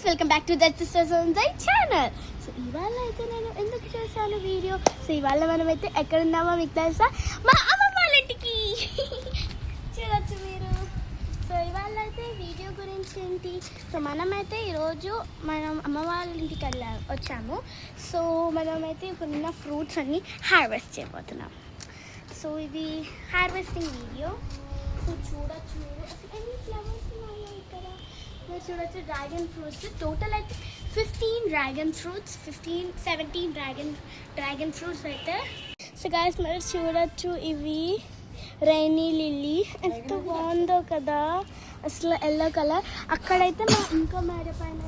guys, welcome back to That Sisters on the channel. So ఇవాళ అయితే నేను ఎందుకు చేశాను వీడియో, సో ఇవాళ మనమైతే ఎక్కడున్నామో మీకు తెలుసా, మా అమ్మమ్మ వాళ్ళ ఇంటికి చూడొచ్చు మీరు. సో ఇవాళ అయితే వీడియో గురించి ఏంటి, సో మనమైతే ఈరోజు మనం అమ్మ వాళ్ళ ఇంటికి వచ్చాము. సో మనమైతే ఇప్పుడున్న ఫ్రూట్స్ అన్ని హార్వెస్ట్ చేయబోతున్నాం. సో ఇది హార్వెస్టింగ్ వీడియో. సో చూడొచ్చు మీరు, అసలు ఎన్ని ఫ్లవర్స్ ఉన్నాయో ఇక్కడ చూడొచ్చు. డ్రాగన్ ఫ్రూట్స్ టోటల్ అయితే 15 డ్రాగన్ ఫ్రూట్స్, 17 డ్రాగన్ ఫ్రూట్స్ అయితే. సో గాయస్ మీరు చూడొచ్చు, ఇవి రైనీ లిల్లీ ఎంత బాగుందో కదా, అసలు ఎల్లో కలర్. అక్కడైతే మా ఇంకో మేడ పైన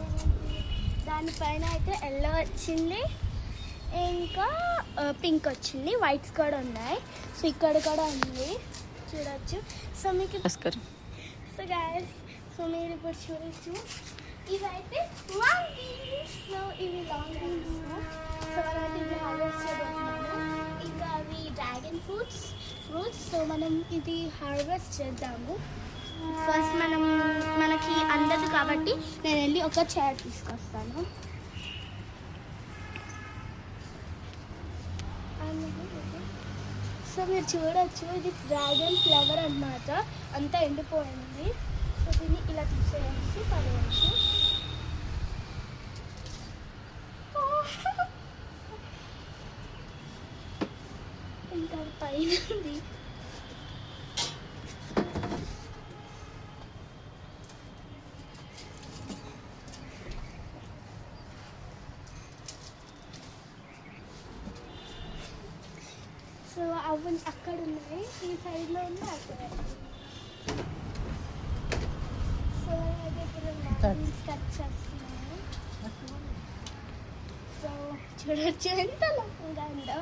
దానిపైన అయితే ఎల్లో వచ్చింది, ఇంకా పింక్ వచ్చింది, వైట్స్ కూడా ఉన్నాయి. సో ఇక్కడ కూడా ఉంది చూడొచ్చు. సో మీకు సో గాయస్, సో మీరు ఇప్పుడు చూడొచ్చు, ఇవైతే లాంగ్ బీన్స్. సో ఇవి లాంగ్ బీన్స్. సో మనం ఇవి హార్వెస్ట్ చేయబోతున్నాము. ఇంకా అవి డ్రాగన్ ఫ్రూట్స్. సో మనం ఇది హార్వెస్ట్ చేద్దాము. ఫస్ట్ మనకి అందదు కాబట్టి నేను వెళ్ళి ఒక చైర్ తీసుకొస్తాను. సో మీరు చూడొచ్చు, ఇది డ్రాగన్ ఫ్లవర్ అన్నమాట, అంతా ఎండిపోయింది. సో దీన్ని ఇలా తీసేయచ్చు, పడేయచ్చు. ఇంకా పైన ఉంది. సో అవి అక్కడ ఉన్నాయి, ఈ సైడ్లో ఉంది అక్కడ. సో అది ఇప్పుడు కట్ చేస్తున్నాను. సో చూడొచ్చు ఎంత లాంగా ఉందో.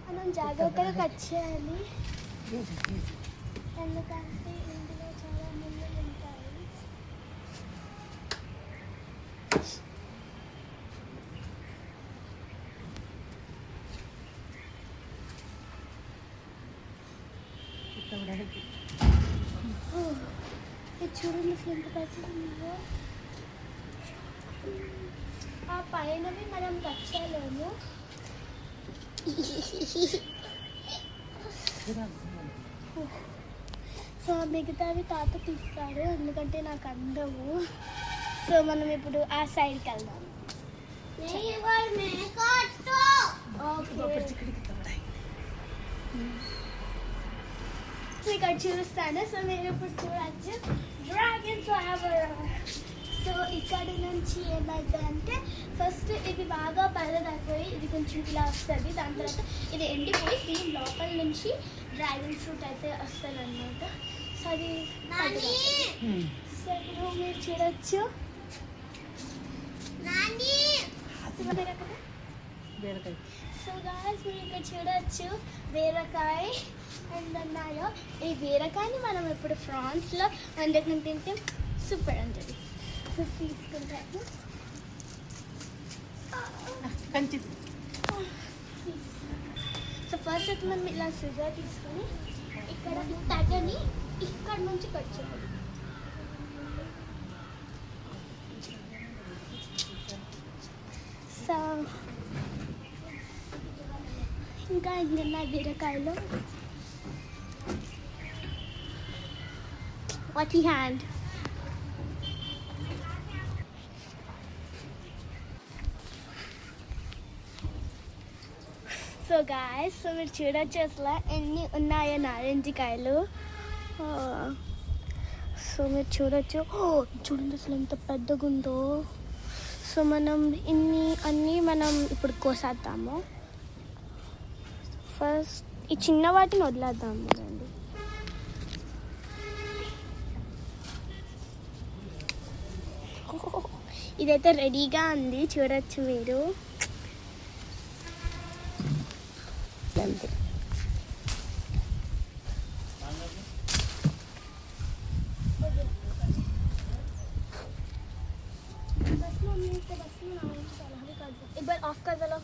మనం జాగ్రత్తగా కట్ చేయాలి, ఎందుకంటే ఇందులో చాలా ముళ్ళులు ఉంటాయి. చూడండి అసలు ఎంత పడుతుందో. ఆ పైనవి మనం కట్ చేయలేము. సో మిగతావి తాత తీస్తారు, ఎందుకంటే నాకు అందవు. సో మనం ఇప్పుడు ఆ సైడ్కి వెళ్దాం. సో ఇక్కడ చూస్తాను. సో మీరు ఇప్పుడు చూడచ్చు డ్రాగన్ ఫ్లవర్. సో ఇక్కడ నుంచి ఏమైందంటే, ఫస్ట్ ఇది బాగా పరదైపోయి ఇది కొంచెం ఇలా వస్తుంది, దాని తర్వాత ఇది ఎండిపోయి దీని లోపల నుంచి డ్రాగన్ ఫ్రూట్ అయితే వస్తుంది అన్నమాట. సో అది సో మీరు చూడొచ్చు. సో గాయ్స్ మీరు ఇక్కడ చూడొచ్చు బీరకాయ అండ్ ఉన్నాయో. ఈ బీరకాయని మనం ఇప్పుడు ఫ్రాన్స్లో వండుకుని తింటే సూపర్ ఉంటుంది. సో తీసుకుంటాను. సో ఫస్ట్ అయితే మనం ఇలా సిజర్ తీసుకొని ఇక్కడ తగని ఇక్కడ నుంచి కట్ చేయాలి. సో ఇంకా ఇంకన్నా బీరకాయలో వాటి హ్యాండ్. సో గాయస్, సో మీరు చూడొచ్చు అసలు ఎన్ని ఉన్నాయో నారింజకాయలు. సో మీరు చూడొచ్చు, చూడండి అసలు ఎంత పెద్దగా ఉందో. సో మనం అన్నీ మనం ఇప్పుడు కోసేద్దాము. ఫస్ట్ ఈ చిన్న వాటిని వదిలేద్దాము. ఇదైతే రెడీగా ఉంది, చూడొచ్చు మీరు. అంతే. एक बार ऑफ कर दो.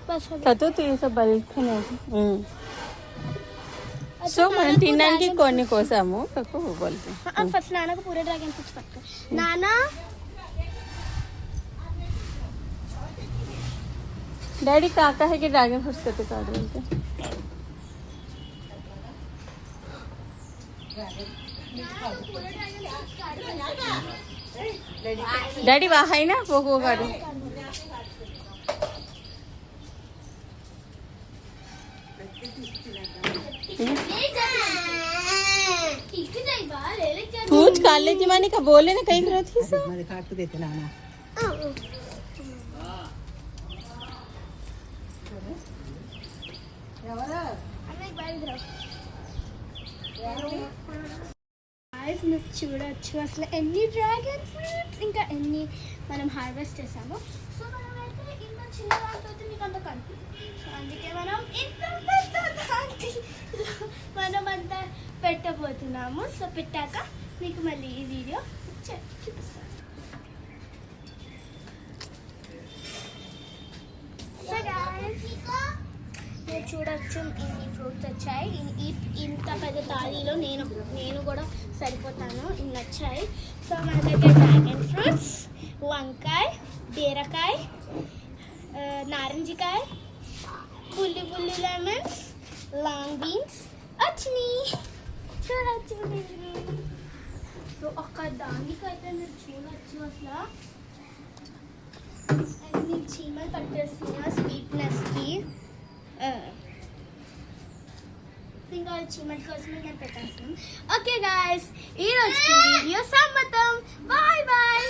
बस हो गया. तो ये सब बल्क సో మనం తినడానికి కొన్ని కోసాము బోల్తే. फर्स्ट नाना को पूरे ड्रैगन फ्रूट्स पक्का. नाना डैडी काका है कि ड्रैगन फ्रूट्स कते काट बोलते. डैडी वहाँ है ना वो काटो. पूछ काले की मानी का बोले ना कहीं करो थी सर. हमारे काट देते ना ना. చూడొచ్చు అసలు ఎన్ని డ్రాగన్ ఫ్రూట్స్ ఇంకా ఎన్ని మనం హార్వెస్ట్ చేసాము. సో మనం అయితే ఇంత చిన్న దాంట్లో మీకు అంత కలిపి, సో అందుకే మనం ఇంత పెద్ద దాంట్లో మనం అంతా పెట్టబోతున్నాము. సో పెట్టాక మీకు మళ్ళీ ఈ వీడియో చూపిస్తాను. సో guys, మీరు చూడొచ్చు ఇన్ని ఫ్రూట్స్ వచ్చాయి. ఇంత పెద్ద తాళీలో నేను కూడా సరిపోతాను, ఇన్ని వచ్చాయి. సో మన దగ్గర డ్రాగన్ ఫ్రూట్స్, వంకాయ, బీరకాయ, నారింజకాయ, పుల్లి లెమన్స్, లాంగ్ బీన్స్ వచ్చినాయి. చూడొచ్చు మీరు. సో ఒక్క దానికైతే మీరు చూడొచ్చు అసలు అన్ని చీమలు పట్టేస్తున్నాయి స్వీట్నెస్కి. ఇంకా చీమల కోసమే నేను పెట్టేస్తాను. ఓకే గాయస్, ఈరోజు వీడియో సమ్మతం. Bye bye.